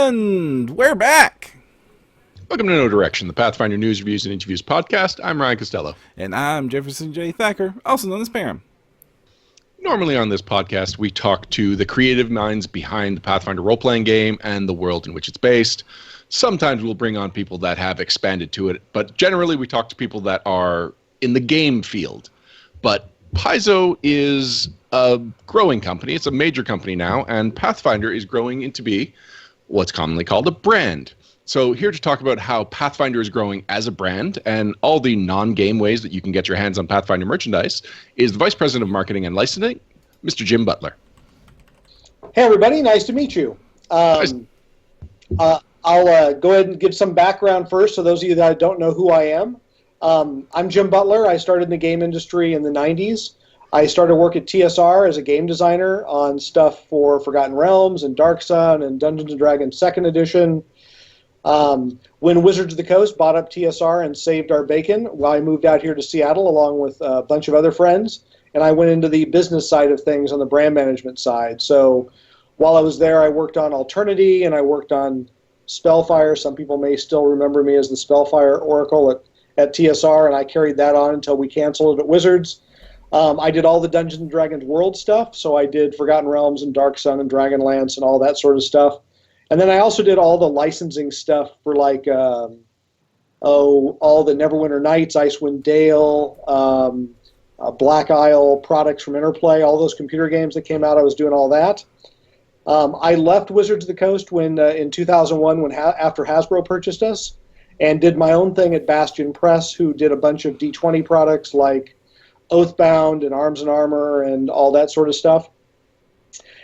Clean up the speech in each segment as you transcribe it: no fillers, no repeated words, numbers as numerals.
And we're back. Welcome to No Direction, the Pathfinder news, reviews, and interviews podcast. I'm Ryan Costello. And I'm Jefferson J. Thacker, also known as Param. Normally on this podcast, we talk to the creative minds behind the Pathfinder role-playing game and the world in which it's based. Sometimes we'll bring on people that have expanded to it, but generally we talk to people that are in the game field. But Paizo is a growing company. It's a major company now, and Pathfinder is growing into be what's commonly called a brand. So here to talk about how Pathfinder is growing as a brand and all the non-game ways that you can get your hands on Pathfinder merchandise is the Vice President of Marketing and Licensing, Mr. Jim Butler. Hey, everybody. Nice to meet you. I'll go ahead and give some background first, so those of you that don't know who I am. I'm Jim Butler. I started in the game industry in the 90s. I started work at TSR as a game designer on stuff for Forgotten Realms and Dark Sun and Dungeons & Dragons 2nd Edition. When Wizards of the Coast bought up TSR and saved our bacon, I moved out here to Seattle along with a bunch of other friends, and I went into the business side of things on the brand management side. So while I was there, I worked on Alternity and I worked on Spellfire. Some people may still remember me as the Spellfire Oracle at TSR, and I carried that on until we canceled it at Wizards. I did all the Dungeons & Dragons World stuff, so I did Forgotten Realms and Dark Sun and Dragonlance and all that sort of stuff. And then I also did all the licensing stuff for like, all the Neverwinter Nights, Icewind Dale, Black Isle products from Interplay, all those computer games that came out, I was doing all that. I left Wizards of the Coast in 2001 after Hasbro purchased us, and did my own thing at Bastion Press, who did a bunch of D20 products like Oathbound and Arms and Armor and all that sort of stuff.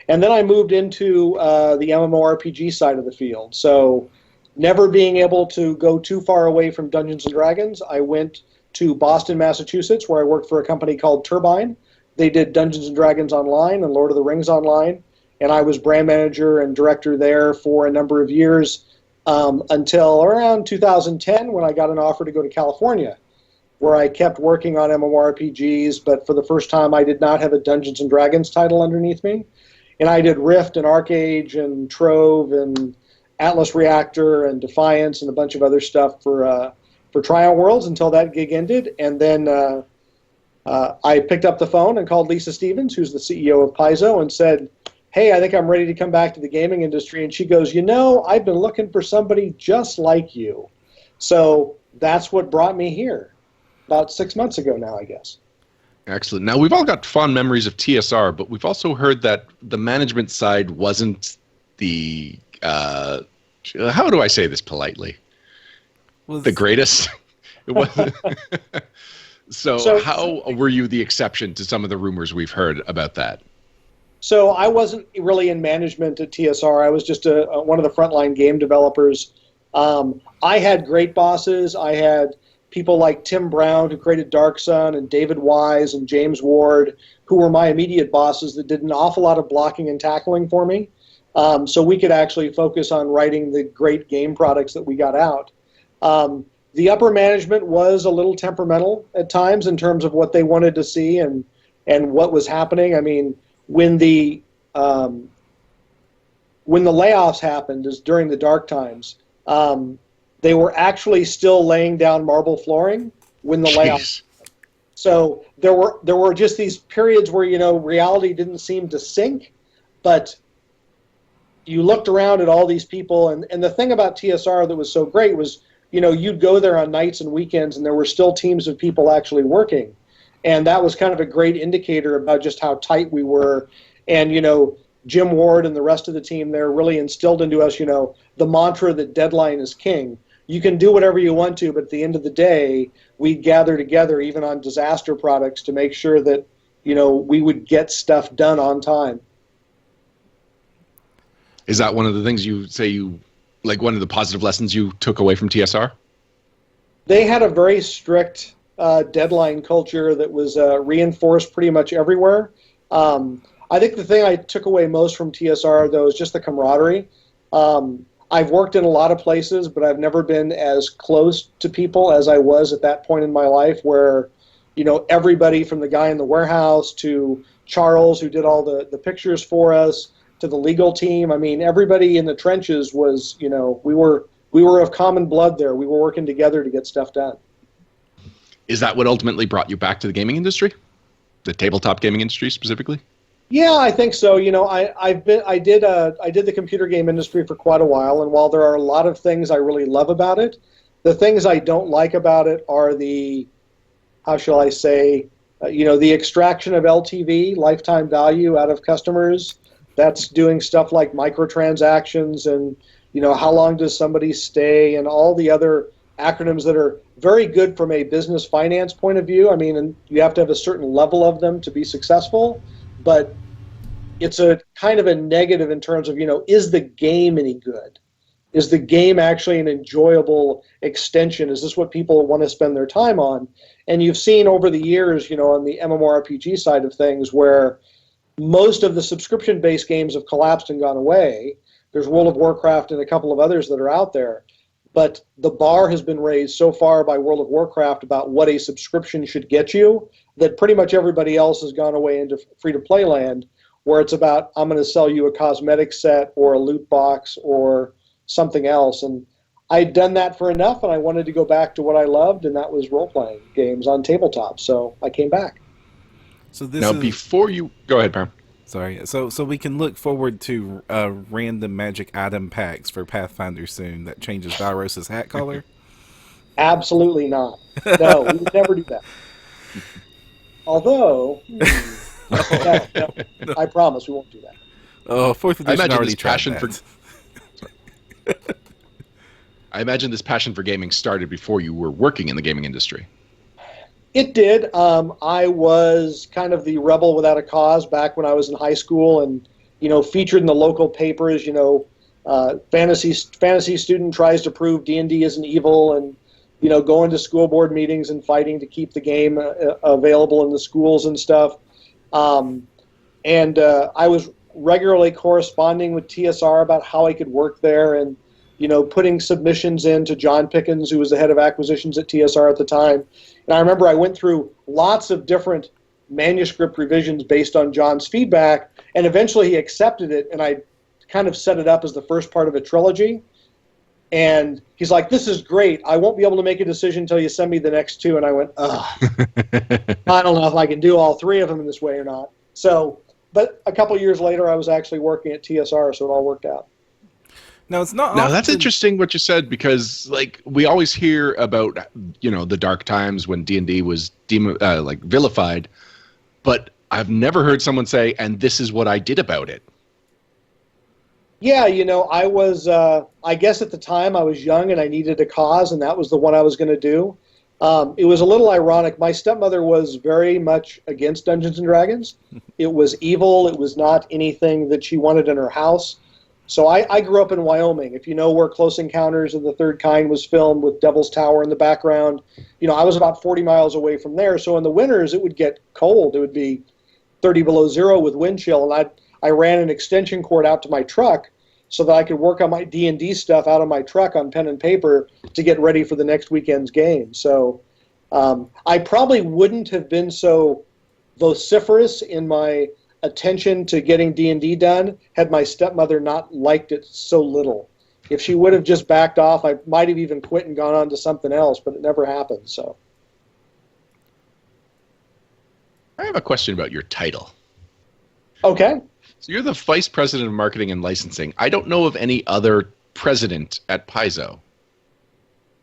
And then I moved into the MMORPG side of the field. So never being able to go too far away from Dungeons & Dragons, I went to Boston, Massachusetts, where I worked for a company called Turbine. They did Dungeons & Dragons Online and Lord of the Rings Online. And I was brand manager and director there for a number of years until around 2010 when I got an offer to go to California, where I kept working on MMORPGs, but for the first time I did not have a Dungeons & Dragons title underneath me. And I did Rift and Arcage and Trove and Atlas Reactor and Defiance and a bunch of other stuff for Triumph Worlds until that gig ended. And then I picked up the phone and called Lisa Stevens, who's the CEO of Paizo, and said, hey, I think I'm ready to come back to the gaming industry. And she goes, I've been looking for somebody just like you. So that's what brought me here about 6 months ago now, I guess. Excellent. Now, we've all got fond memories of TSR, but we've also heard that the management side wasn't the, how do I say this politely? The greatest? It wasn't. So how were you the exception to some of the rumors we've heard about that? So I wasn't really in management at TSR. I was just one of the frontline game developers. I had great bosses. I had people like Tim Brown, who created Dark Sun, and David Wise and James Ward, who were my immediate bosses that did an awful lot of blocking and tackling for me. So we could actually focus on writing the great game products that we got out. The upper management was a little temperamental at times in terms of what they wanted to see and what was happening. I mean, when the layoffs happened, is during the dark times, they were actually still laying down marble flooring when the layoffs. So there were just these periods where reality didn't seem to sink, but you looked around at all these people, and the thing about TSR that was so great was you'd go there on nights and weekends, and there were still teams of people actually working. And that was kind of a great indicator about just how tight we were. And, Jim Ward and the rest of the team there really instilled into us, the mantra that deadline is king. You can do whatever you want to, but at the end of the day, we'd gather together even on disaster products to make sure that, we would get stuff done on time. Is that one of the things you say one of the positive lessons you took away from TSR? They had a very strict deadline culture that was reinforced pretty much everywhere. I think the thing I took away most from TSR, though, is just the camaraderie. I've worked in a lot of places, but I've never been as close to people as I was at that point in my life where, everybody from the guy in the warehouse to Charles, who did all the pictures for us, to the legal team. I mean, everybody in the trenches was, we were of common blood there. We were working together to get stuff done. Is that what ultimately brought you back to the gaming industry? The tabletop gaming industry specifically? Yeah, I think so. I did the computer game industry for quite a while, and while there are a lot of things I really love about it, the things I don't like about it are the, how shall I say, the extraction of LTV, lifetime value, out of customers. That's doing stuff like microtransactions and, how long does somebody stay, and all the other acronyms that are very good from a business finance point of view. I mean, and you have to have a certain level of them to be successful, but it's a kind of a negative in terms of, is the game any good? Is the game actually an enjoyable extension? Is this what people want to spend their time on? And you've seen over the years, on the MMORPG side of things, where most of the subscription-based games have collapsed and gone away. There's World of Warcraft and a couple of others that are out there. But the bar has been raised so far by World of Warcraft about what a subscription should get you that pretty much everybody else has gone away into free-to-play land, where it's about, I'm going to sell you a cosmetic set or a loot box or something else. And I'd done that for enough, and I wanted to go back to what I loved, and that was role-playing games on tabletop. So I came back. So this Now, is, before you... Go ahead, Pam. sorry. So we can look forward to random magic item packs for Pathfinder soon that changes Valros's hat color? Absolutely not. No, we would never do that. Although, no, I promise we won't do that. Oh, 4th I edition imagine already this tried passion that. I imagine this passion for gaming started before you were working in the gaming industry. It did. I was kind of the rebel without a cause back when I was in high school, and featured in the local papers. Fantasy student tries to prove D&D isn't evil, and going to school board meetings and fighting to keep the game available in the schools and stuff. I was regularly corresponding with TSR about how I could work there, and putting submissions in to John Pickens, who was the head of acquisitions at TSR at the time. And I remember I went through lots of different manuscript revisions based on John's feedback, and eventually he accepted it, and I kind of set it up as the first part of a trilogy. And he's like, this is great. I won't be able to make a decision until you send me the next two. And I went, ugh, I don't know if I can do all three of them in this way or not. So, but a couple years later, I was actually working at TSR, so it all worked out. No, it's not. Now, that's interesting what you said, because we always hear about, the dark times when D&D was vilified, but I've never heard someone say, and this is what I did about it. Yeah, I was, I guess at the time I was young and I needed a cause, and that was the one I was going to do. It was a little ironic. My stepmother was very much against Dungeons & Dragons. It was evil. It was not anything that she wanted in her house. So I grew up in Wyoming. If you know where Close Encounters of the Third Kind was filmed with Devil's Tower in the background, I was about 40 miles away from there. So in the winters, it would get cold. It would be 30 below zero with wind chill, and I ran an extension cord out to my truck so that I could work on my D&D stuff out of my truck on pen and paper to get ready for the next weekend's game. So I probably wouldn't have been so vociferous in my attention to getting D&D done had my stepmother not liked it so little. If she would have just backed off, I might have even quit and gone on to something else, but it never happened. So I have a question about your title. Okay. So you're the Vice President of Marketing and Licensing. I don't know of any other president at Paizo.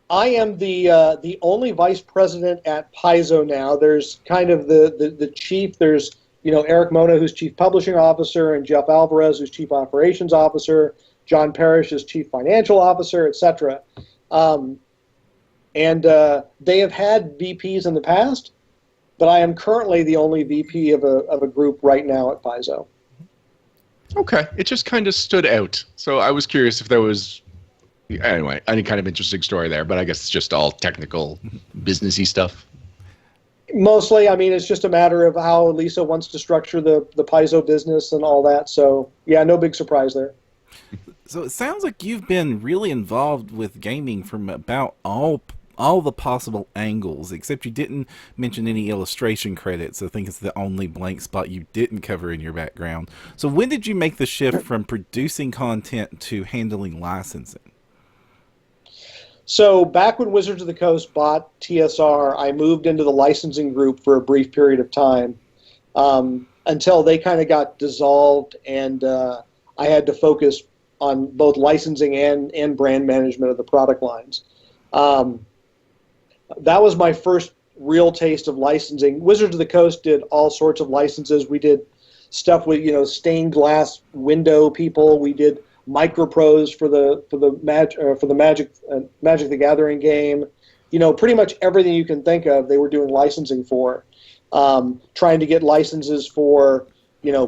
I am the only vice president at Paizo now. There's kind of the chief. There's Eric Mona, who's Chief Publishing Officer, and Jeff Alvarez, who's Chief Operations Officer. John Parrish is Chief Financial Officer, etc. And they have had VPs in the past, but I am currently the only VP of a group right now at Paizo. Okay, it just kind of stood out. So I was curious if there was, anyway, any kind of interesting story there, but I guess it's just all technical, businessy stuff. Mostly, I mean, it's just a matter of how Lisa wants to structure the Paizo business and all that. So, yeah, no big surprise there. So it sounds like you've been really involved with gaming from about all all the possible angles, except you didn't mention any illustration credits. I think it's the only blank spot you didn't cover in your background. So when did you make the shift from producing content to handling licensing? So back when Wizards of the Coast bought TSR, I moved into the licensing group for a brief period of time, until they kind of got dissolved, and I had to focus on both licensing and brand management of the product lines. That was my first real taste of licensing. Wizards of the Coast did all sorts of licenses. We did stuff with stained glass window people. We did micropros for the Magic the Gathering game. Pretty much everything you can think of, they were doing licensing for. Trying to get licenses for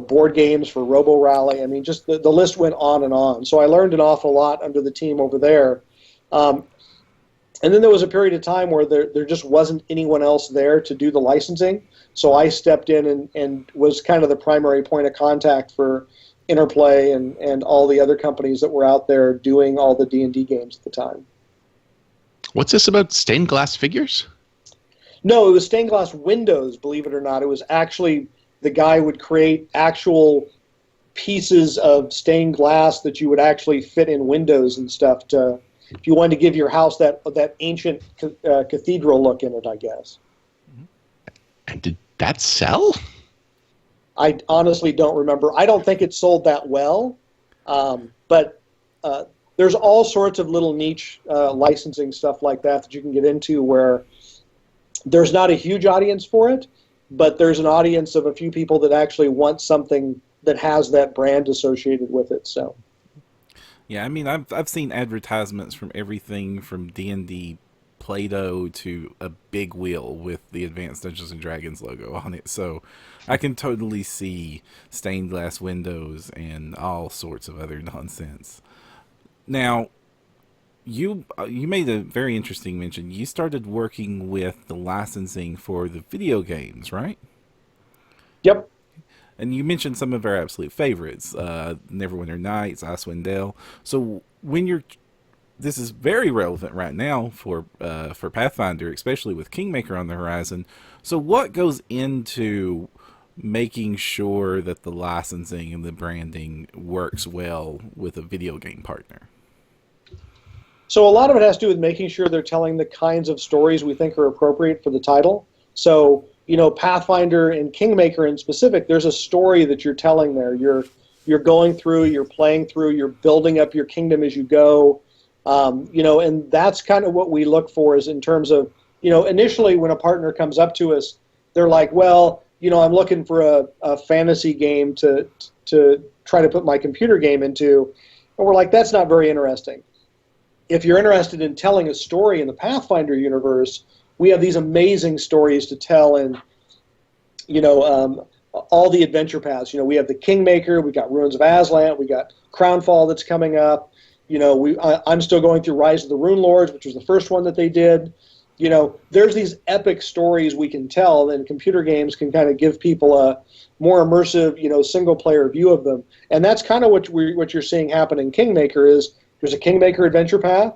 board games, for Robo Rally. I mean, just the list went on and on. So I learned an awful lot under the team over there. And then there was a period of time where there just wasn't anyone else there to do the licensing. So I stepped in and was kind of the primary point of contact for Interplay and all the other companies that were out there doing all the D&D games at the time. What's this about stained glass figures? No, it was stained glass windows, believe it or not. It was actually, the guy would create actual pieces of stained glass that you would actually fit in windows and stuff if you wanted to give your house that ancient cathedral look in it, I guess. And did that sell? I honestly don't remember. I don't think it sold that well, but there's all sorts of little niche licensing stuff like that you can get into where there's not a huge audience for it, but there's an audience of a few people that actually want something that has that brand associated with it. So. Yeah, I mean, I've seen advertisements from everything from D&D Play-Doh to a big wheel with the Advanced Dungeons and Dragons logo on it. So I can totally see stained glass windows and all sorts of other nonsense. Now, you made a very interesting mention. You started working with the licensing for the video games, right? Yep. And you mentioned some of our absolute favorites, Neverwinter Nights, Icewind Dale. So this is very relevant right now for Pathfinder, especially with Kingmaker on the horizon. So what goes into making sure that the licensing and the branding works well with a video game partner? So a lot of it has to do with making sure they're telling the kinds of stories we think are appropriate for the title. So Pathfinder and Kingmaker in specific, there's a story that you're telling there. You're going through, you're playing through, you're building up your kingdom as you go. And that's kind of what we look for is in terms of, initially when a partner comes up to us, they're like, well, I'm looking for a fantasy game to try to put my computer game into. And we're like, that's not very interesting. If you're interested in telling a story in the Pathfinder universe, we have these amazing stories to tell in, all the adventure paths. We have the Kingmaker, we got Ruins of Aslan, we got Crownfall that's coming up. I'm still going through Rise of the Rune Lords, which was the first one that they did. There's these epic stories we can tell, and computer games can kind of give people a more immersive, single-player view of them. And that's kind of what you're seeing happen in Kingmaker is there's a Kingmaker adventure path.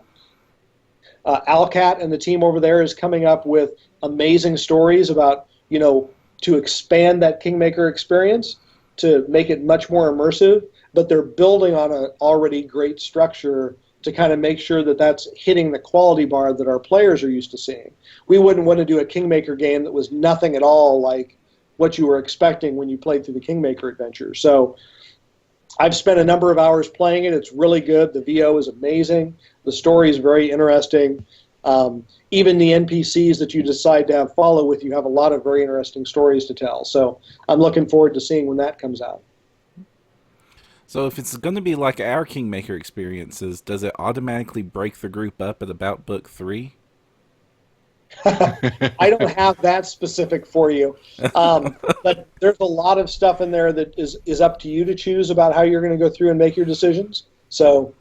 Alcat and the team over there is coming up with amazing stories about, to expand that Kingmaker experience, to make it much more immersive, but they're building on an already great structure to kind of make sure that that's hitting the quality bar that our players are used to seeing. We wouldn't want to do a Kingmaker game that was nothing at all like what you were expecting when you played through the Kingmaker adventure. So I've spent a number of hours playing it. It's really good. The VO is amazing. The story is very interesting. Even the NPCs that you decide to have follow with you have a lot of very interesting stories to tell. So I'm looking forward to seeing when that comes out. So if it's going to be like our Kingmaker experiences, does it automatically break the group up at about book 3? I don't have that specific for you. But there's a lot of stuff in there that is up to you to choose about how you're going to go through and make your decisions. So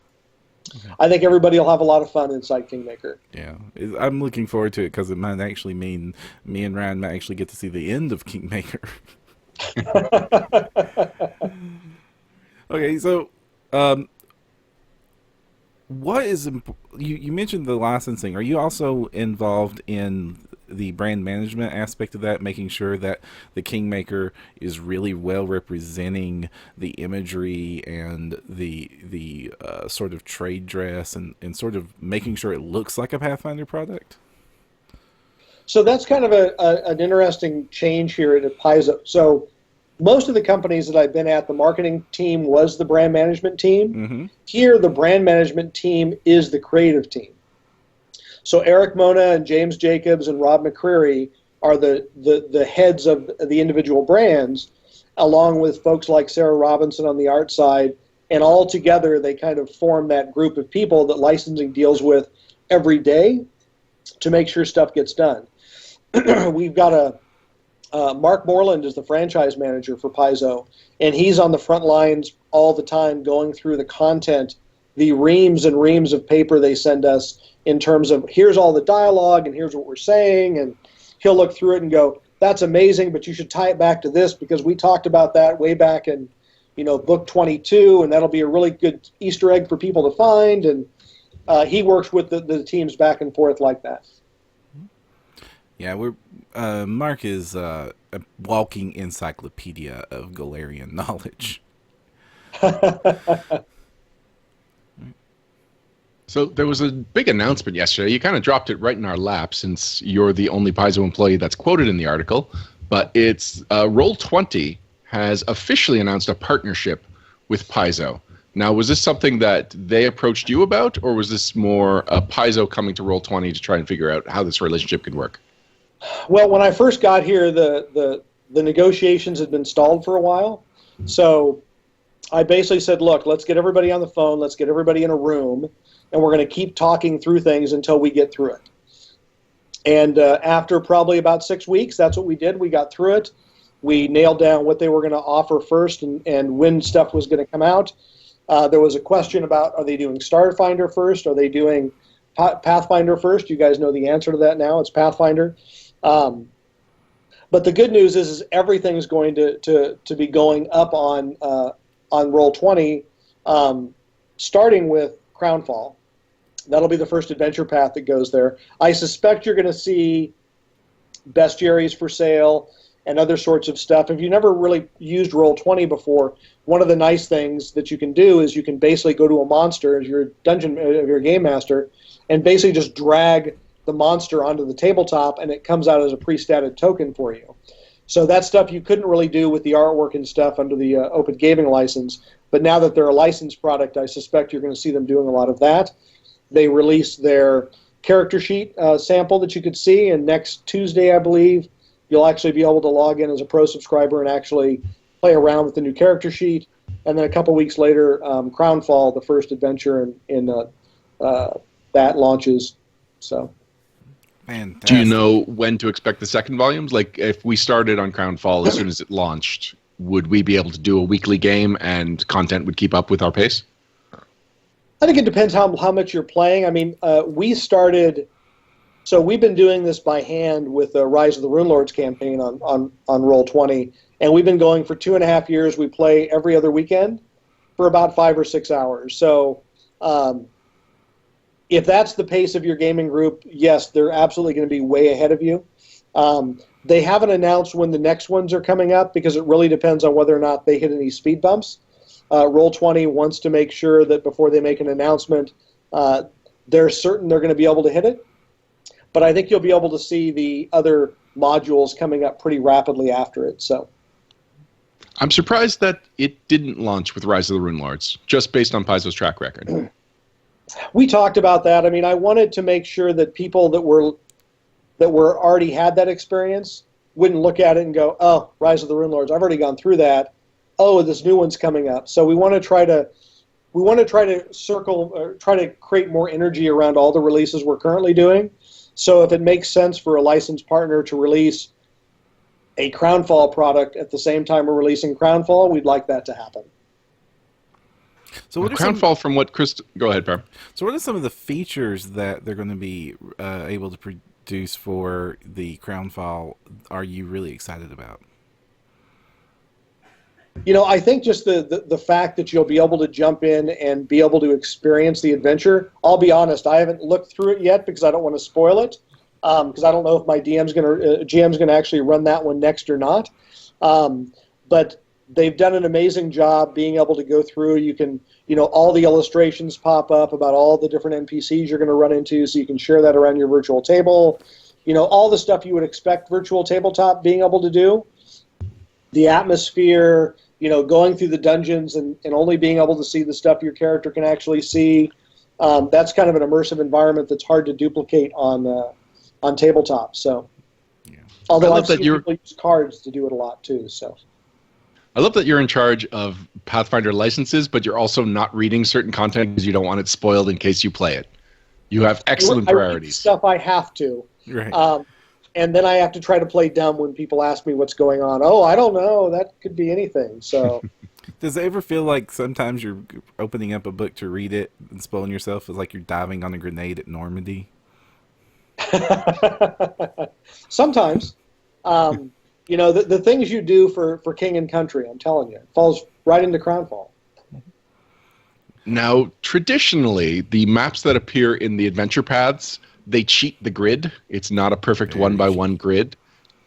I think everybody will have a lot of fun inside Kingmaker. Yeah, I'm looking forward to it because it might actually mean me and Ryan might actually get to see the end of Kingmaker. Okay, so what is you mentioned the licensing? Are you also involved in the brand management aspect of that, making sure that the Kingmaker is really well representing the imagery and the sort of trade dress, and sort of making sure it looks like a Pathfinder product? So that's kind of an interesting change here at Paizo. So most of the companies that I've been at, the marketing team was the brand management team. Mm-hmm. Here, the brand management team is the creative team. So Eric Mona and James Jacobs and Rob McCreary are the heads of the individual brands, along with folks like Sarah Robinson on the art side. And all together, they kind of form that group of people that licensing deals with every day to make sure stuff gets done. We've got Mark Moreland is the franchise manager for Paizo, and he's on the front lines all the time going through the content, the reams and reams of paper they send us in terms of here's all the dialogue and here's what we're saying, and he'll look through it and go, that's amazing, but you should tie it back to this because we talked about that way back in book 22, and that'll be a really good Easter egg for people to find, and he works with the teams back and forth like that. Yeah, Mark is a walking encyclopedia of Galarian knowledge. So there was a big announcement yesterday. You kind of dropped it right in our lap since you're the only Paizo employee that's quoted in the article. But it's Roll20 has officially announced a partnership with Paizo. Now, was this something that they approached you about, or was this more Paizo coming to Roll20 to try and figure out how this relationship could work? Well, when I first got here, the negotiations had been stalled for a while. So I basically said, look, let's get everybody on the phone, let's get everybody in a room, and we're going to keep talking through things until we get through it. And after probably about 6 weeks, that's what we did. We got through it. We nailed down what they were going to offer first and when stuff was going to come out. There was a question about, are they doing Starfinder first? Are they doing Pathfinder first? You guys know the answer to that now. It's Pathfinder. But the good news is everything's going to be going up on Roll20, starting with Crownfall. That'll be the first adventure path that goes there. I suspect you're going to see bestiaries for sale and other sorts of stuff. If you've never really used Roll20 before, one of the nice things that you can do is you can basically go to a monster as your game master, and basically just drag the monster onto the tabletop, and it comes out as a pre-statted token for you. So that's stuff you couldn't really do with the artwork and stuff under the Open Gaming license. But now that they're a licensed product, I suspect you're going to see them doing a lot of that. They released their character sheet sample that you could see, and next Tuesday, I believe, you'll actually be able to log in as a pro subscriber and actually play around with the new character sheet. And then a couple weeks later, Crownfall, the first adventure in that launches. So. Fantastic. Do you know when to expect the second volumes? Like, if we started on Crownfall as soon as it launched, would we be able to do a weekly game and content would keep up with our pace? I think it depends how much you're playing. I mean, we've been doing this by hand with the Rise of the Runelords campaign on Roll20, and we've been going for 2.5 years. We play every other weekend for about 5 or 6 hours. So if that's the pace of your gaming group, yes, they're absolutely going to be way ahead of you. They haven't announced when the next ones are coming up because it really depends on whether or not they hit any speed bumps. Roll20 wants to make sure that before they make an announcement, they're certain they're going to be able to hit it. But I think you'll be able to see the other modules coming up pretty rapidly after it. So I'm surprised that it didn't launch with Rise of the Runelords, just based on Paizo's track record. We talked about that. I mean, I wanted to make sure that people that were already had that experience wouldn't look at it and go, "Oh, Rise of the Runelords, I've already gone through that. Oh, this new one's coming up." So we want to try to circle or try to create more energy around all the releases we're currently doing. So if it makes sense for a licensed partner to release a Crownfall product at the same time we're releasing Crownfall, we'd like that to happen. So what Crownfall, from what Chris... Go ahead, Barb. So what are some of the features that they're going to be able to produce for the Crownfall are you really excited about? I think just the fact that you'll be able to jump in and be able to experience the adventure. I'll be honest, I haven't looked through it yet because I don't want to spoil it, because I don't know if my GM's gonna actually run that one next or not. But they've done an amazing job being able to go through. You can, all the illustrations pop up about all the different NPCs you're going to run into, so you can share that around your virtual table. All the stuff you would expect virtual tabletop being able to do. The atmosphere, going through the dungeons and only being able to see the stuff your character can actually see. That's kind of an immersive environment that's hard to duplicate on tabletop. So, yeah. Although I've seen people use cards to do it a lot too. So. I love that you're in charge of Pathfinder licenses, but you're also not reading certain content because you don't want it spoiled in case you play it. You have excellent priorities. I read stuff I have to. Right. And then I have to try to play dumb when people ask me what's going on. Oh, I don't know. That could be anything. So, does it ever feel like sometimes you're opening up a book to read it and spoiling yourself? It's like you're diving on a grenade at Normandy. Sometimes. The things you do for King and Country, I'm telling you, it falls right into Crownfall. Now, traditionally, the maps that appear in the adventure paths, they cheat the grid. It's not a perfect one-by-one grid,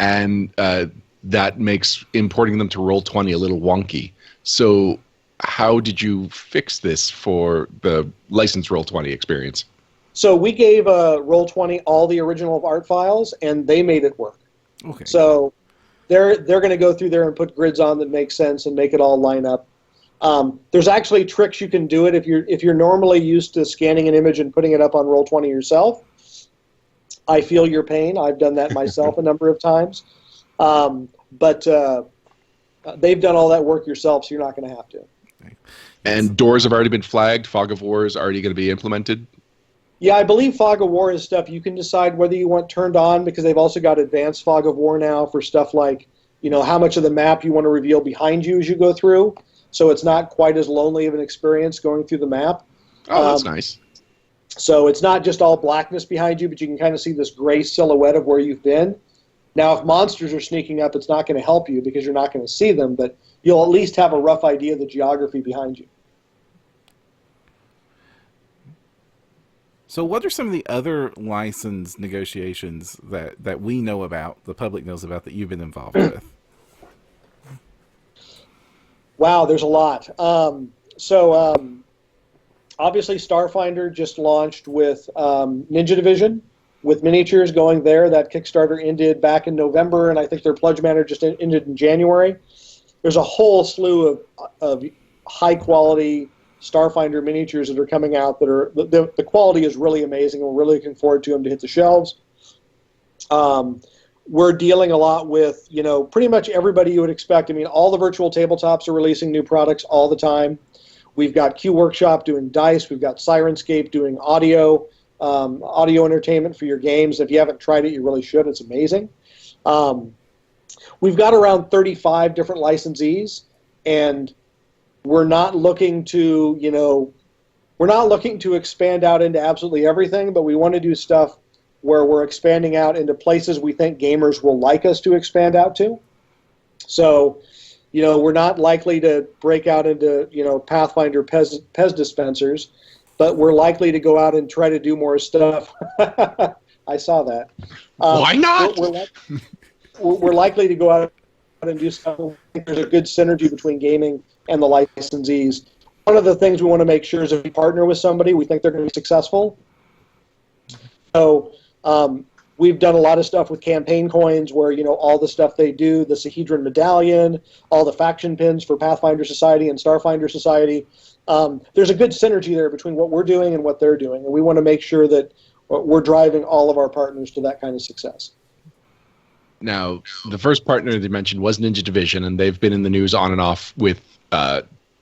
and that makes importing them to Roll20 a little wonky. So how did you fix this for the licensed Roll20 experience? So we gave Roll20 all the original art files, and they made it work. Okay. So they're going to go through there and put grids on that make sense and make it all line up. There's actually tricks you can do it if you're normally used to scanning an image and putting it up on Roll20 yourself. I feel your pain. I've done that myself a number of times. But they've done all that work yourself, so you're not going to have to. And doors have already been flagged. Fog of War is already going to be implemented. Yeah, I believe Fog of War is stuff you can decide whether you want turned on, because they've also got advanced Fog of War now for stuff like, how much of the map you want to reveal behind you as you go through. So it's not quite as lonely of an experience going through the map. Oh, that's nice. So it's not just all blackness behind you, but you can kind of see this gray silhouette of where you've been. Now, if monsters are sneaking up, it's not going to help you because you're not going to see them, but you'll at least have a rough idea of the geography behind you. So what are some of the other license negotiations that we know about, the public knows about, that you've been involved with? Wow, there's a lot. Obviously Starfinder just launched with Ninja Division, with miniatures going there. That Kickstarter ended back in November, and I think their Pledge Banner just ended in January. There's a whole slew of high-quality Starfinder miniatures that are coming out that are the quality is really amazing, and we're really looking forward to them to hit the shelves. We're dealing a lot with pretty much everybody you would expect. I mean, all the virtual tabletops are releasing new products all the time. We've got Q Workshop doing dice. We've got Sirenscape doing audio entertainment for your games. If you haven't tried it, you really should. It's amazing. We've got around 35 different licensees, and we're not looking to expand out into absolutely everything, but we want to do stuff where we're expanding out into places we think gamers will like us to expand out to. So, we're not likely to break out into, Pathfinder Pez dispensers, but we're likely to go out and try to do more stuff. I saw that. Why not? We're likely to go out and do stuff. There's a good synergy between gaming and the licensees. One of the things we want to make sure is if we partner with somebody, we think they're going to be successful. So we've done a lot of stuff with campaign coins where, all the stuff they do, the Sahedron Medallion, all the faction pins for Pathfinder Society and Starfinder Society. There's a good synergy there between what we're doing and what they're doing, and we want to make sure that we're driving all of our partners to that kind of success. Now, the first partner they mentioned was Ninja Division, and they've been in the news on and off with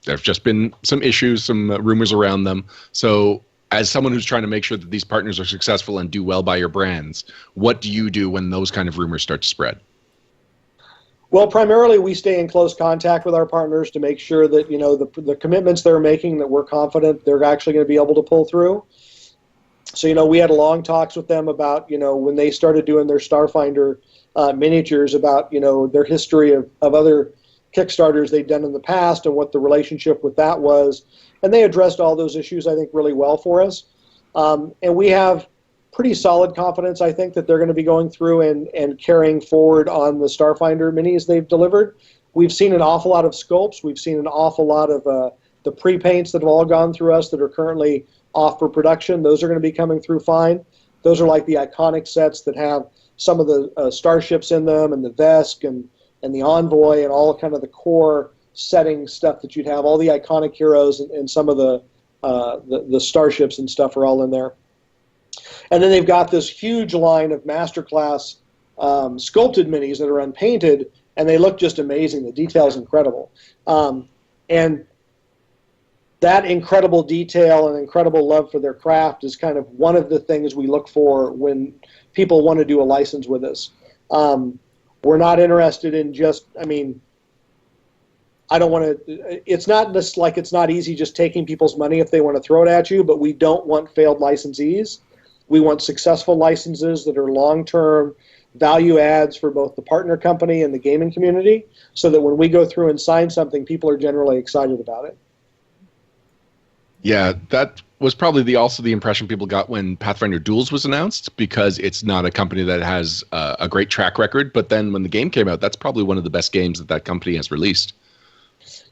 there's just been some issues, some rumors around them. So as someone who's trying to make sure that these partners are successful and do well by your brands, what do you do when those kind of rumors start to spread? Well, primarily we stay in close contact with our partners to make sure that, the commitments they're making, that we're confident they're actually going to be able to pull through. So, we had long talks with them about, when they started doing their Starfinder miniatures, about, their history of other Kickstarters they'd done in the past and what the relationship with that was. And they addressed all those issues, I think, really well for us. And we have pretty solid confidence, I think, that they're going to be going through and carrying forward on the Starfinder minis they've delivered. We've seen an awful lot of sculpts. We've seen an awful lot of the pre-paints that have all gone through us that are currently off for production. Those are going to be coming through fine. Those are like the iconic sets that have some of the starships in them and the Vesk and the Envoy and all kind of the core setting stuff that you'd have. All the iconic heroes and some of the starships and stuff are all in there. And then they've got this huge line of Masterclass sculpted minis that are unpainted, and they look just amazing. The detail's incredible. And that incredible detail and incredible love for their craft is kind of one of the things we look for when people want to do a license with us. We're not interested in just, I mean, I don't want to, it's not just like it's not easy just taking people's money if they want to throw it at you, but we don't want failed licensees. We want successful licenses that are long-term value adds for both the partner company and the gaming community, so that when we go through and sign something, people are generally excited about it. Yeah, that was probably also the impression people got when Pathfinder Duels was announced, because it's not a company that has a great track record. But then when the game came out, that's probably one of the best games that company has released.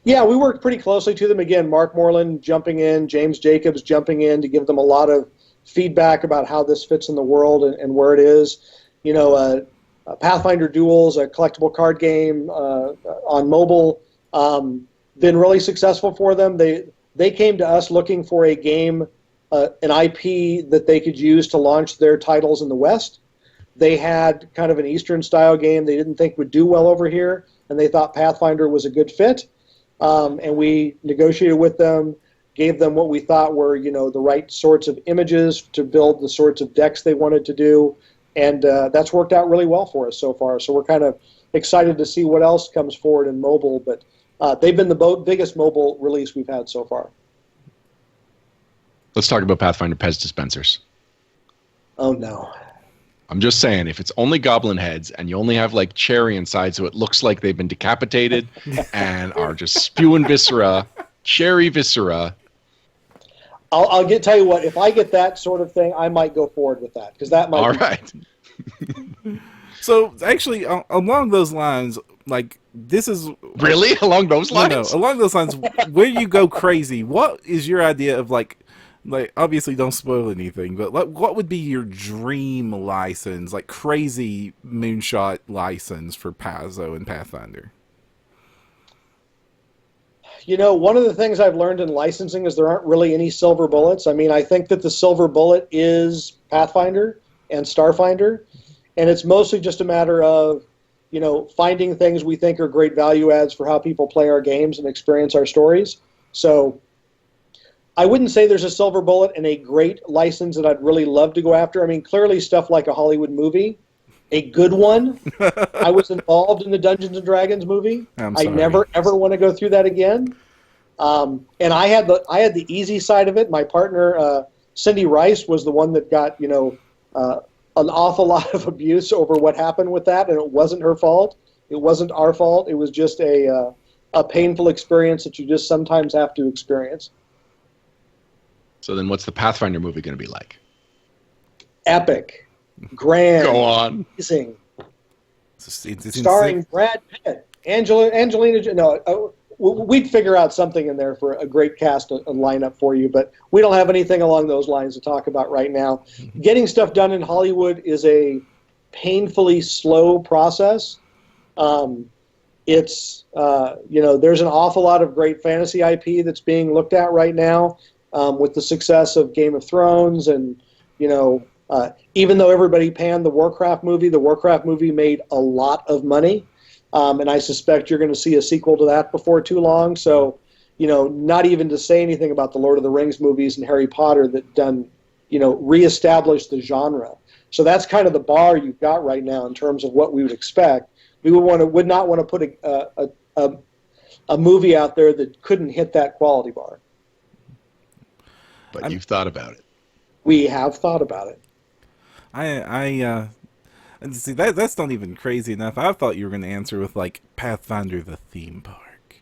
Yeah, we worked pretty closely to them. Again, Mark Moreland jumping in, James Jacobs jumping in to give them a lot of feedback about how this fits in the world and where it is. You know, Pathfinder Duels, a collectible card game on mobile, been really successful for them. They came to us looking for a game, an IP that they could use to launch their titles in the West. They had kind of an Eastern-style game they didn't think would do well over here, and they thought Pathfinder was a good fit. And we negotiated with them, gave them what we thought were, you know, the right sorts of images to build the sorts of decks they wanted to do, and that's worked out really well for us so far. So we're kind of excited to see what else comes forward in mobile, but they've been the biggest mobile release we've had so far. Let's talk about Pathfinder Pez dispensers. Oh, no. I'm just saying, if it's only goblin heads and you only have like cherry inside, so it looks like they've been decapitated and are just spewing viscera, cherry viscera. I'll tell you what, if I get that sort of thing, I might go forward with that, because that might All be right. So actually, along those lines, like this is really along those lines. No, along those lines, where you go crazy. What is your idea of like obviously don't spoil anything, but what would be your dream license, like crazy moonshot license for Paizo and Pathfinder? You know, one of the things I've learned in licensing is there aren't really any silver bullets. I mean, I think that the silver bullet is Pathfinder and Starfinder, and it's mostly just a matter of, you know, finding things we think are great value adds for how people play our games and experience our stories. So I wouldn't say there's a silver bullet and a great license that I'd really love to go after. I mean, clearly stuff like a Hollywood movie, a good one. I was involved in the Dungeons and Dragons movie. I never ever want to go through that again. And I had the easy side of it. My partner Cindy Rice was the one that got, you know, an awful lot of abuse over what happened with that, and it wasn't her fault. It wasn't our fault. It was just a painful experience that you just sometimes have to experience. So then what's the Pathfinder movie going to be like? Epic. Grand. Go on. Amazing. It's starring Brad Pitt, Angelina. No, we'd figure out something in there for a great cast and lineup for you, but we don't have anything along those lines to talk about right now. Getting stuff done in Hollywood is a painfully slow process. It's you know, there's an awful lot of great fantasy IP that's being looked at right now, with the success of Game of Thrones, and you know. Even though everybody panned the Warcraft movie made a lot of money, and I suspect you're going to see a sequel to that before too long. So, you know, not even to say anything about the Lord of the Rings movies and Harry Potter that done, you know, reestablished the genre. So that's kind of the bar you've got right now in terms of what we would expect. We would not want to put a movie out there that couldn't hit that quality bar. But you've thought about it. We have thought about it. I And see, that's not even crazy enough. I thought you were going to answer with like Pathfinder the theme park.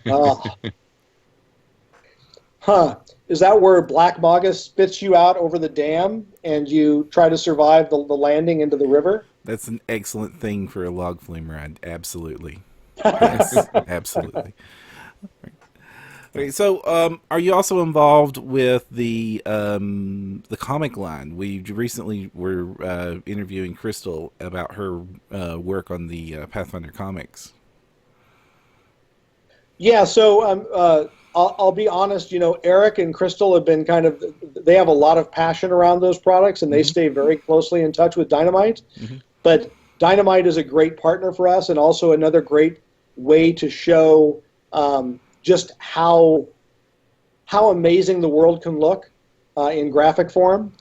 Uh, huh. Is that where Black Magus spits you out over the dam and you try to survive the landing into the river? That's an excellent thing for a log flume ride. Absolutely. Yes, absolutely. Okay, so are you also involved with the comic line? We recently were interviewing Crystal about her work on the Pathfinder comics. Yeah, so I'll be honest. Eric and Crystal have been they have a lot of passion around those products, and they stay very closely in touch with Dynamite. But Dynamite is a great partner for us, and also another great way to show just how amazing the world can look in graphic form.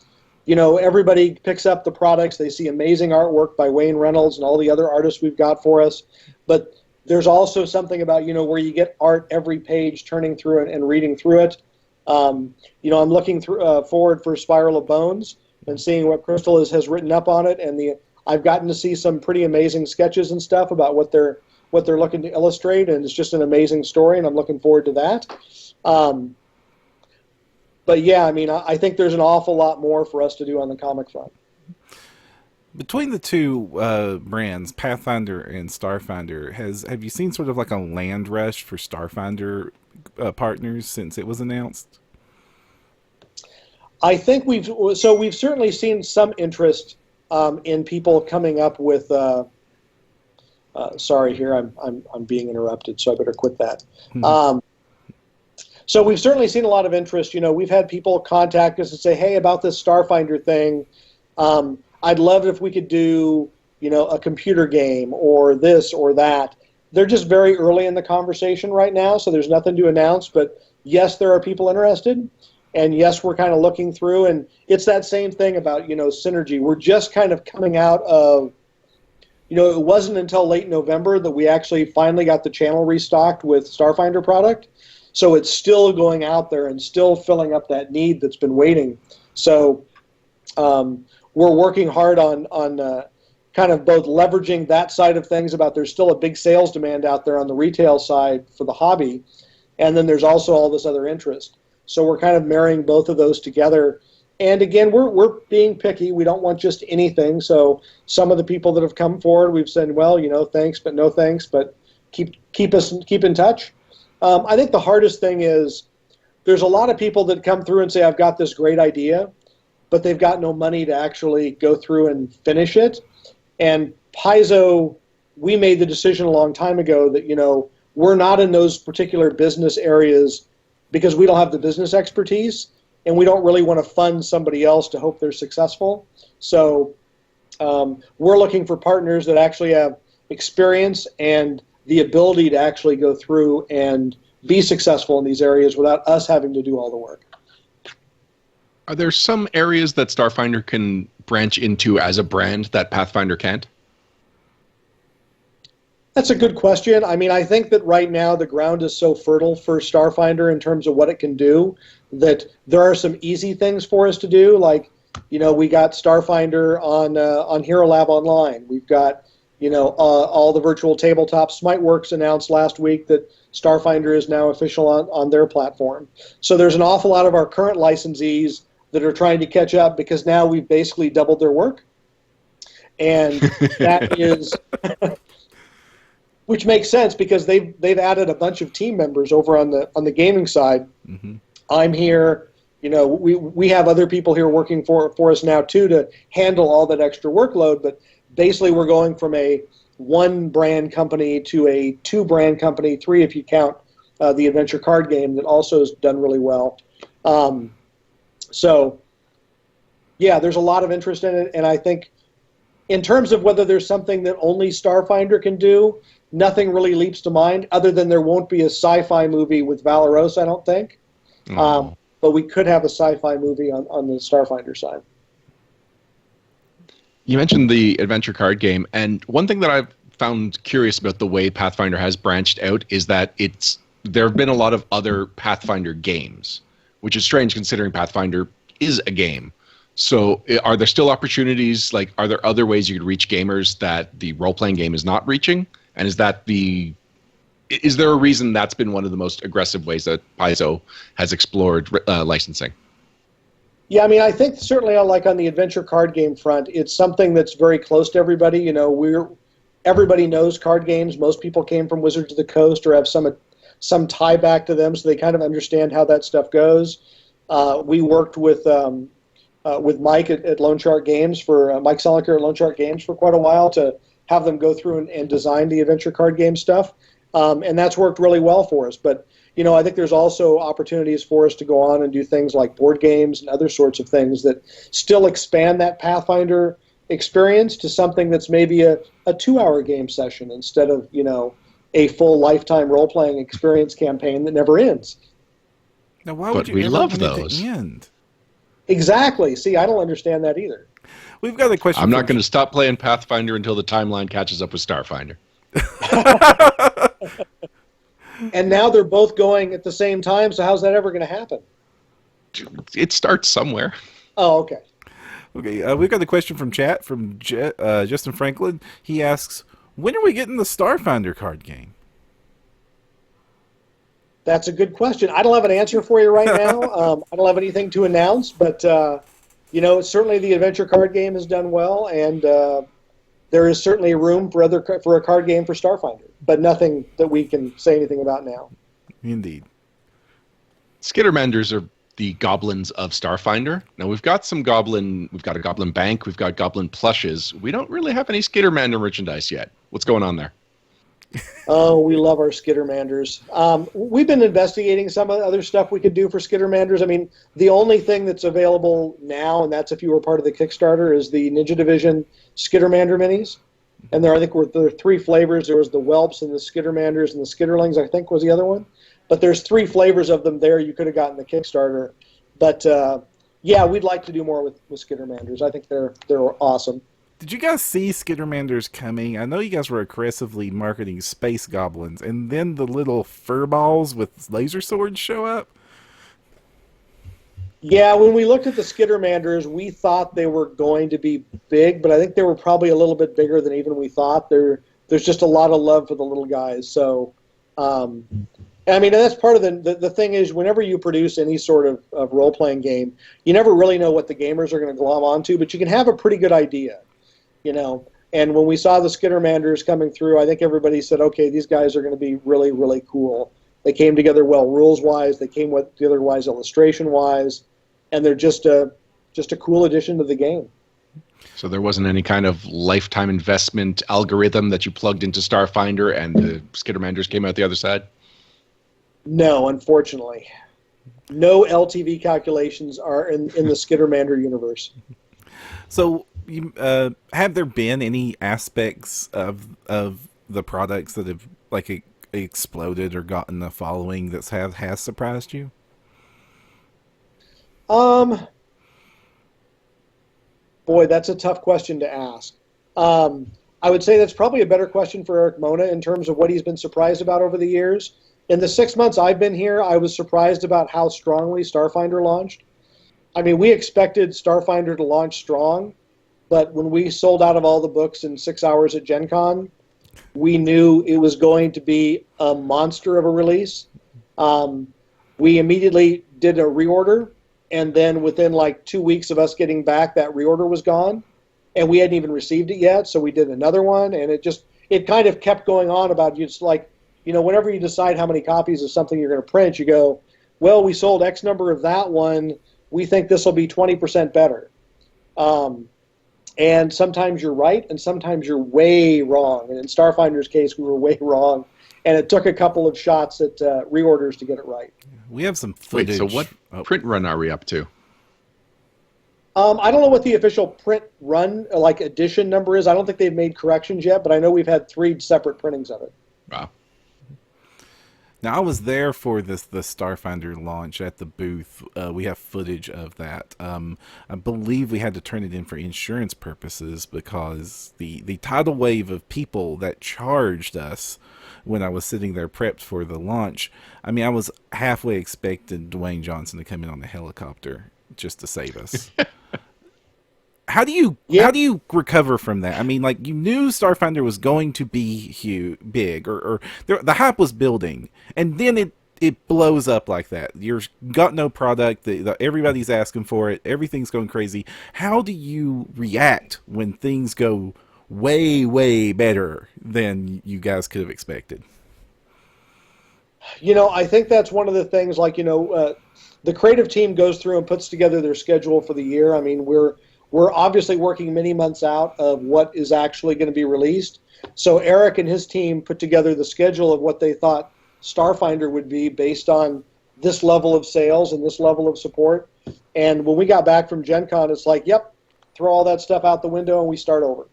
Everybody picks up the products. They see amazing artwork by Wayne Reynolds and all the other artists we've got for us. But there's also something about, where you get art every page, turning through it and reading through it. I'm looking forward for Spiral of Bones and seeing what Crystal has written up on it. And I've gotten to see some pretty amazing sketches and stuff about what they're looking to illustrate. And it's just an amazing story, and I'm looking forward to that. But yeah, I think there's an awful lot more for us to do on the comic front. Between the two brands, Pathfinder and Starfinder, have you seen sort of like a land rush for Starfinder partners since it was announced? I think we've certainly seen some interest in people coming up with. Sorry, here I'm being interrupted, so I better quit that. So we've certainly seen a lot of interest. We've had people contact us and say, "Hey, about this Starfinder thing. I'd love it if we could do, a computer game or this or that." They're just very early in the conversation right now, so there's nothing to announce. But yes, there are people interested, and yes, we're kind of looking through. And it's that same thing about synergy. We're just kind of coming out of, it wasn't until late November that we actually finally got the channel restocked with Starfinder product. So it's still going out there and still filling up that need that's been waiting. So we're working hard on kind of both leveraging that side of things about there's still a big sales demand out there on the retail side for the hobby, and then there's also all this other interest. So we're kind of marrying both of those together. And again, we're being picky. We don't want just anything. So some of the people that have come forward, we've said, well, thanks, but no thanks, but keep in touch. I think the hardest thing is there's a lot of people that come through and say, I've got this great idea, but they've got no money to actually go through and finish it. And Paizo, we made the decision a long time ago that, we're not in those particular business areas because we don't have the business expertise, and we don't really want to fund somebody else to hope they're successful. So we're looking for partners that actually have experience and the ability to actually go through and be successful in these areas without us having to do all the work. Are there some areas that Starfinder can branch into as a brand that Pathfinder can't? That's a good question. I think that right now the ground is so fertile for Starfinder in terms of what it can do that there are some easy things for us to do. Like, we got Starfinder on Hero Lab Online. We've got, all the virtual tabletop. Smiteworks announced last week that Starfinder is now official on their platform. So there's an awful lot of our current licensees that are trying to catch up because now we've basically doubled their work. And that is... Which makes sense because they've added a bunch of team members over on the gaming side. Mm-hmm. I'm here. We have other people here working for us now too to handle all that extra workload. But basically, we're going from a one brand company to a two brand company, three if you count the adventure card game that also has done really well. So, yeah, there's a lot of interest in it, and I think in terms of whether there's something that only Starfinder can do, nothing really leaps to mind other than there won't be a sci-fi movie with Valeros, I don't think. But we could have a sci-fi movie on the Starfinder side. You mentioned the adventure card game, and one thing that I've found curious about the way Pathfinder has branched out is that there have been a lot of other Pathfinder games, which is strange considering Pathfinder is a game. So, are there still opportunities? Like, are there other ways you could reach gamers that the role playing game is not reaching? And is there a reason that's been one of the most aggressive ways that Paizo has explored licensing? Yeah, I mean, I think certainly like on the adventure card game front, it's something that's very close to everybody. You know, everybody knows card games. Most people came from Wizards of the Coast or have some tie back to them, so they kind of understand how that stuff goes. We worked with Mike at Lone Shark Games for Mike Selinger at Lone Shark Games for quite a while to have them go through and design the adventure card game stuff, and that's worked really well for us. But I think there's also opportunities for us to go on and do things like board games and other sorts of things that still expand that Pathfinder experience to something that's maybe a 2-hour game session instead of, a full lifetime role-playing experience campaign that never ends. Now, why would you ever want it to end? Exactly. See, I don't understand that either. We've got a question. I'm not going to stop playing Pathfinder until the timeline catches up with Starfinder. And now they're both going at the same time, so how's that ever going to happen? It starts somewhere. Oh, okay. Okay, we've got a question from chat from Justin Franklin. He asks, when are we getting the Starfinder card game? That's a good question. I don't have an answer for you right now. I don't have anything to announce, but certainly the adventure card game has done well, and there is certainly room for a card game for Starfinder, but nothing that we can say anything about now. Indeed. Skittermanders are the goblins of Starfinder. Now we've got a goblin bank, we've got goblin plushes. We don't really have any Skittermander merchandise yet. What's going on there? Oh, we love our Skittermanders. We've been investigating some of the other stuff we could do for Skittermanders. I mean, the only thing that's available now, and that's if you were part of the Kickstarter, is the Ninja Division Skittermander minis. And there are 3 flavors. There was the Whelps and the Skittermanders and the Skitterlings, I think was the other one. But there's 3 flavors of them there you could have gotten the Kickstarter. But, yeah, we'd like to do more with Skittermanders. I think they're awesome. Did you guys see Skittermanders coming? I know you guys were aggressively marketing space goblins, and then the little fur balls with laser swords show up? Yeah, when we looked at the Skittermanders, we thought they were going to be big, but I think they were probably a little bit bigger than even we thought. There's just a lot of love for the little guys. So, I mean, that's part of the thing is whenever you produce any sort of role-playing game, you never really know what the gamers are going to glom onto, but you can have a pretty good idea. And when we saw the Skittermanders coming through, I think everybody said, okay, these guys are going to be really, really cool. They came together well rules-wise. They came together wise illustration-wise. And they're just a cool addition to the game. So there wasn't any kind of lifetime investment algorithm that you plugged into Starfinder and the Skittermanders came out the other side? No, unfortunately. No LTV calculations are in the Skittermander universe. So, have there been any aspects of the products that have exploded or gotten a following that has surprised you? Boy, that's a tough question to ask. I would say that's probably a better question for Eric Mona in terms of what he's been surprised about over the years. In the 6 months I've been here, I was surprised about how strongly Starfinder launched. I mean, we expected Starfinder to launch strong, but when we sold out of all the books in 6 hours at Gen Con, we knew it was going to be a monster of a release. We immediately did a reorder, and then within 2 weeks of us getting back, that reorder was gone, and we hadn't even received it yet, so we did another one, and it kind of kept going on about just whenever you decide how many copies of something you're going to print, you go, well, we sold X number of that one, we think this will be 20% better. And sometimes you're right, and sometimes you're way wrong. And in Starfinder's case, we were way wrong, and it took a couple of shots at reorders to get it right. We have some footage. Wait, so what print run are we up to? I don't know what the official print run, edition number is. I don't think they've made corrections yet, but I know we've had 3 separate printings of it. Wow. Now, I was there for the Starfinder launch at the booth. We have footage of that. I believe we had to turn it in for insurance purposes because the tidal wave of people that charged us when I was sitting there prepped for the launch, I mean, I was halfway expecting Dwayne Johnson to come in on a helicopter just to save us. Yeah. how do you recover from that? I mean, like, you knew Starfinder was going to be big, or the hype was building, and then it blows up like that. You've got no product. Everybody's asking for it. Everything's going crazy. How do you react when things go way better than you guys could have expected? I think that's one of the things. Like, the creative team goes through and puts together their schedule for the year. I mean, we're obviously working many months out of what is actually going to be released. So Eric and his team put together the schedule of what they thought Starfinder would be based on this level of sales and this level of support. And when we got back from Gen Con, it's like, yep, throw all that stuff out the window and we start over.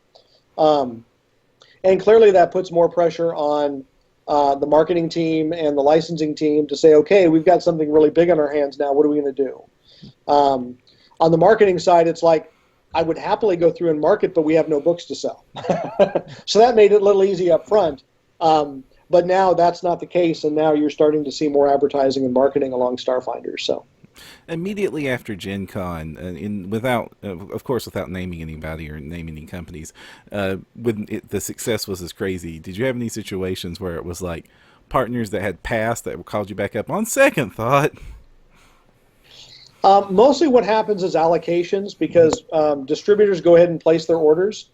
And clearly that puts more pressure on the marketing team and the licensing team to say, okay, we've got something really big on our hands now. What are we going to do? On the marketing side, it's like, I would happily go through and market, but we have no books to sell. So that made it a little easy up front. But now that's not the case, and now you're starting to see more advertising and marketing along Starfinder. So Immediately after Gen Con, of course, without naming anybody or naming any companies, when the success was as crazy, did you have any situations where it was like partners that had passed that called you back up on second thought? Mostly what happens is allocations, because distributors go ahead and place their orders.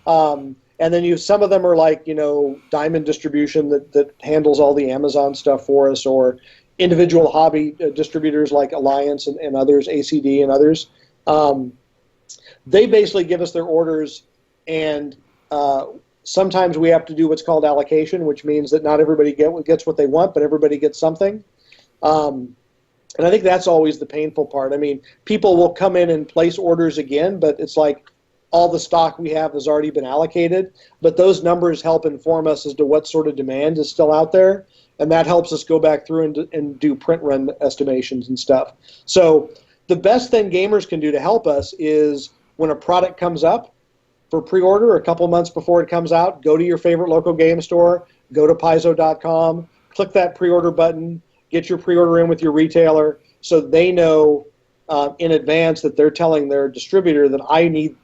And then some of them are like, Diamond Distribution that handles all the Amazon stuff for us, or individual hobby distributors like Alliance and others, ACD and others. They basically give us their orders, and sometimes we have to do what's called allocation, which means that not everybody gets what they want, but everybody gets something. And I think that's always the painful part. I mean, people will come in and place orders again, but it's like all the stock we have has already been allocated. But those numbers help inform us as to what sort of demand is still out there, and that helps us go back through and do print run estimations and stuff. So the best thing gamers can do to help us is when a product comes up for pre-order a couple months before it comes out, go to your favorite local game store, go to Paizo.com, click that pre-order button, get your pre-order in with your retailer, so they know in advance that they're telling their distributor that I need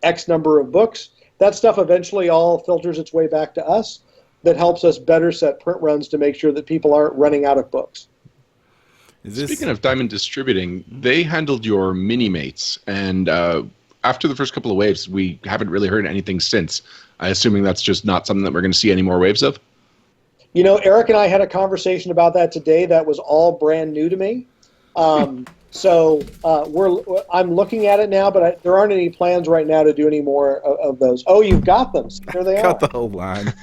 X number of books. That stuff eventually all filters its way back to us. That helps us better set print runs to make sure that people aren't running out of books. Speaking of Diamond Distributing, they handled your mini-mates, and after the first couple of waves, we haven't really heard anything since. I'm assuming that's just not something that we're going to see any more waves of? Eric and I had a conversation about that today. That was all brand new to me. So I'm looking at it now, but there aren't any plans right now to do any more of those. Oh, you've got them. There they are. Got the whole line.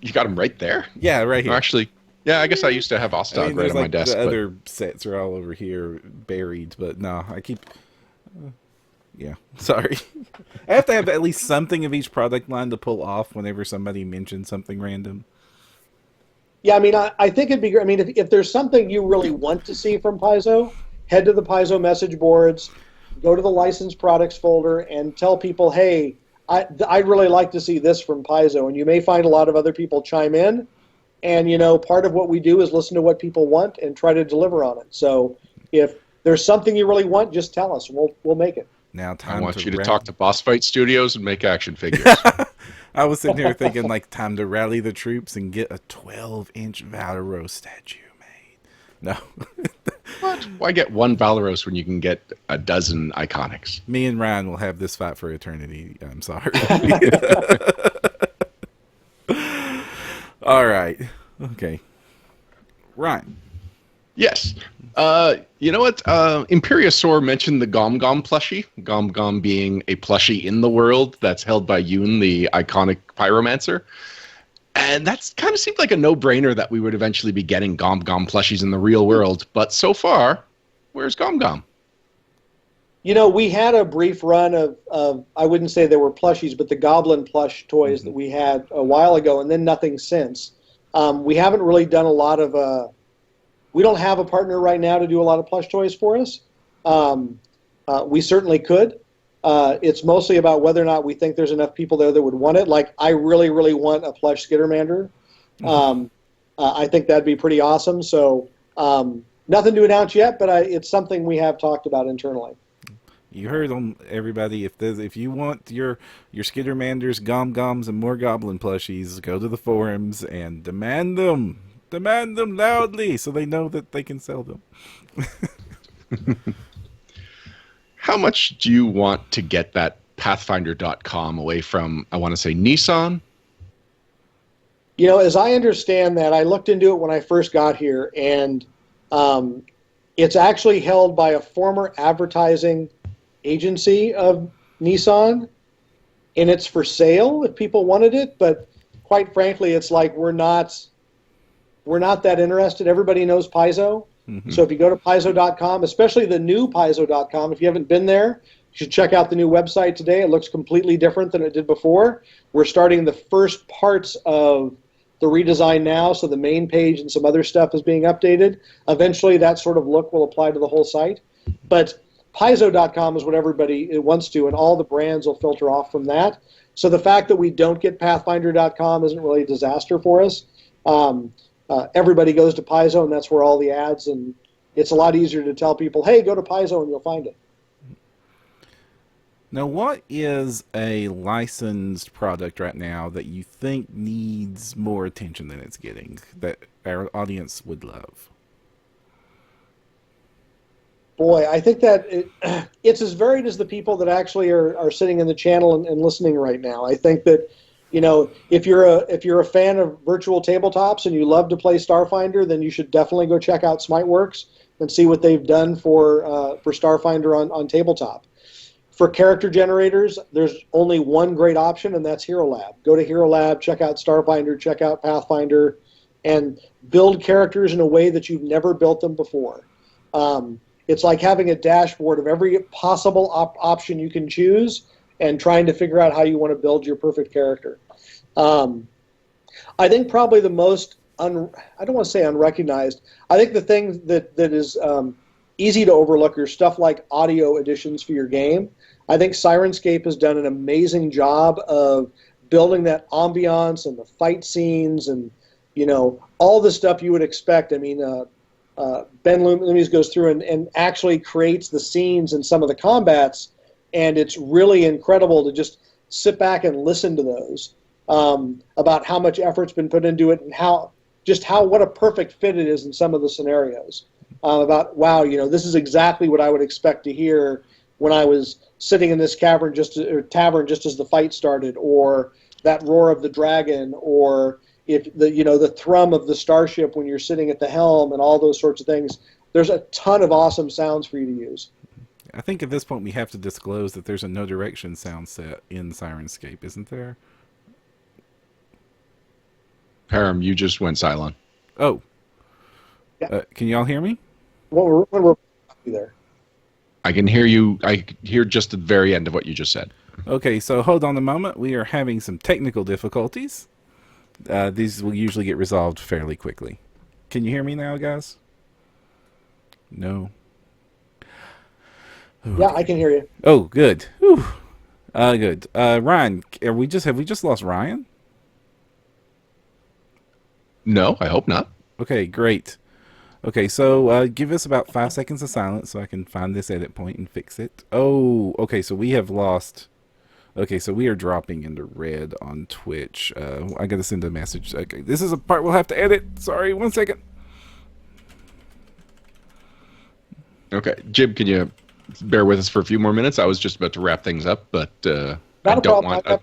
You got them right there? Yeah, right here. Actually, yeah, I guess I used to have Ostog right on my desk. The other sets are all over here buried, but no, I keep... yeah, sorry. I have to have at least something of each product line to pull off whenever somebody mentions something random. Yeah, I mean, I think it'd be great. I mean, if there's something you really want to see from Paizo, head to the Paizo message boards, go to the licensed products folder, and tell people, hey, I'd really like to see this from Paizo. And you may find a lot of other people chime in. And, part of what we do is listen to what people want and try to deliver on it. So if there's something you really want, just tell us. We'll make it. Now, I want you to talk to Boss Fight Studios and make action figures. I was sitting here thinking, like, time to rally the troops and get a 12-inch Valeros statue made. No. What? Why get one Valeros when you can get a dozen Iconics? Me and Ryan will have this fight for eternity. I'm sorry. All right. Okay. Ryan. Yes. You know what? Imperiosaur mentioned the Gom Gom plushie. Gom Gom being a plushie in the world that's held by Yoon, the iconic pyromancer. And that's kind of seemed like a no-brainer that we would eventually be getting Gom Gom plushies in the real world. But so far, where's Gom Gom? We had a brief run of I wouldn't say they were plushies, but the Goblin plush toys that we had a while ago, and then nothing since. We haven't really done a lot of... we don't have a partner right now to do a lot of plush toys for us. We certainly could. It's mostly about whether or not we think there's enough people there that would want it. Like, I really, really want a plush Skittermander. I think that'd be pretty awesome. So nothing to announce yet, but it's something we have talked about internally. You heard them, everybody. If you want your Skittermanders, Gom-Goms, and more Goblin plushies, go to the forums and demand them. Demand them loudly so they know that they can sell them. How much do you want to get that Pathfinder.com away from, I want to say, Nissan? As I understand that, I looked into it when I first got here, and it's actually held by a former advertising agency of Nissan, and it's for sale if people wanted it. But quite frankly, it's like we're not that interested. Everybody knows Paizo. Mm-hmm. So if you go to Paizo.com, especially the new Paizo.com, if you haven't been there, you should check out the new website today. It looks completely different than it did before. We're starting the first parts of the redesign now, so the main page and some other stuff is being updated. Eventually, that sort of look will apply to the whole site. But Paizo.com is what everybody wants to, and all the brands will filter off from that. So the fact that we don't get Pathfinder.com isn't really a disaster for us. Everybody goes to Paizo, and that's where all the ads, and it's a lot easier to tell people, hey, go to Paizo and you'll find it. Now, what is a licensed product right now that you think needs more attention than it's getting, that our audience would love? Boy, I think that it's as varied as the people that actually are sitting in the channel and listening right now. I think that, if you're a fan of virtual tabletops and you love to play Starfinder, then you should definitely go check out Smiteworks and see what they've done for Starfinder on tabletop. For character generators, there's only one great option, and that's Hero Lab. Go to Hero Lab, check out Starfinder, check out Pathfinder, and build characters in a way that you've never built them before. It's like having a dashboard of every possible option you can choose and trying to figure out how you want to build your perfect character. I think probably the most, I don't want to say unrecognized, I think the thing that is easy to overlook are stuff like audio additions for your game. I think Sirenscape has done an amazing job of building that ambiance and the fight scenes and, all the stuff you would expect. I mean, Ben Loomis goes through and actually creates the scenes and some of the combats, and it's really incredible to just sit back and listen to those, about how much effort's been put into it and what a perfect fit it is in some of the scenarios. About, wow, this is exactly what I would expect to hear when I was sitting in this tavern just as the fight started, or that roar of the dragon, or if the thrum of the starship when you're sitting at the helm, and all those sorts of things. There's a ton of awesome sounds for you to use. I think at this point we have to disclose that there's a no direction sound set in Sirenscape, isn't there? Param, you just went silent. Oh. Yeah. Can y'all hear me? When we're there. I can hear you. I hear just the very end of what you just said. Okay, so hold on a moment. We are having some technical difficulties. These will usually get resolved fairly quickly. Can you hear me now, guys? No. Yeah, I can hear you. Oh, good. Whew. Good. Ryan, have we just lost Ryan? No, I hope not. Okay, great. Okay, so give us about 5 seconds of silence so I can find this edit point and fix it. Oh, okay, so we have lost. Okay, so we are dropping into red on Twitch. I got to send a message. Okay, this is a part we'll have to edit. Sorry, 1 second. Okay, Jib, can you bear with us for a few more minutes? I was just about to wrap things up, but I don't want to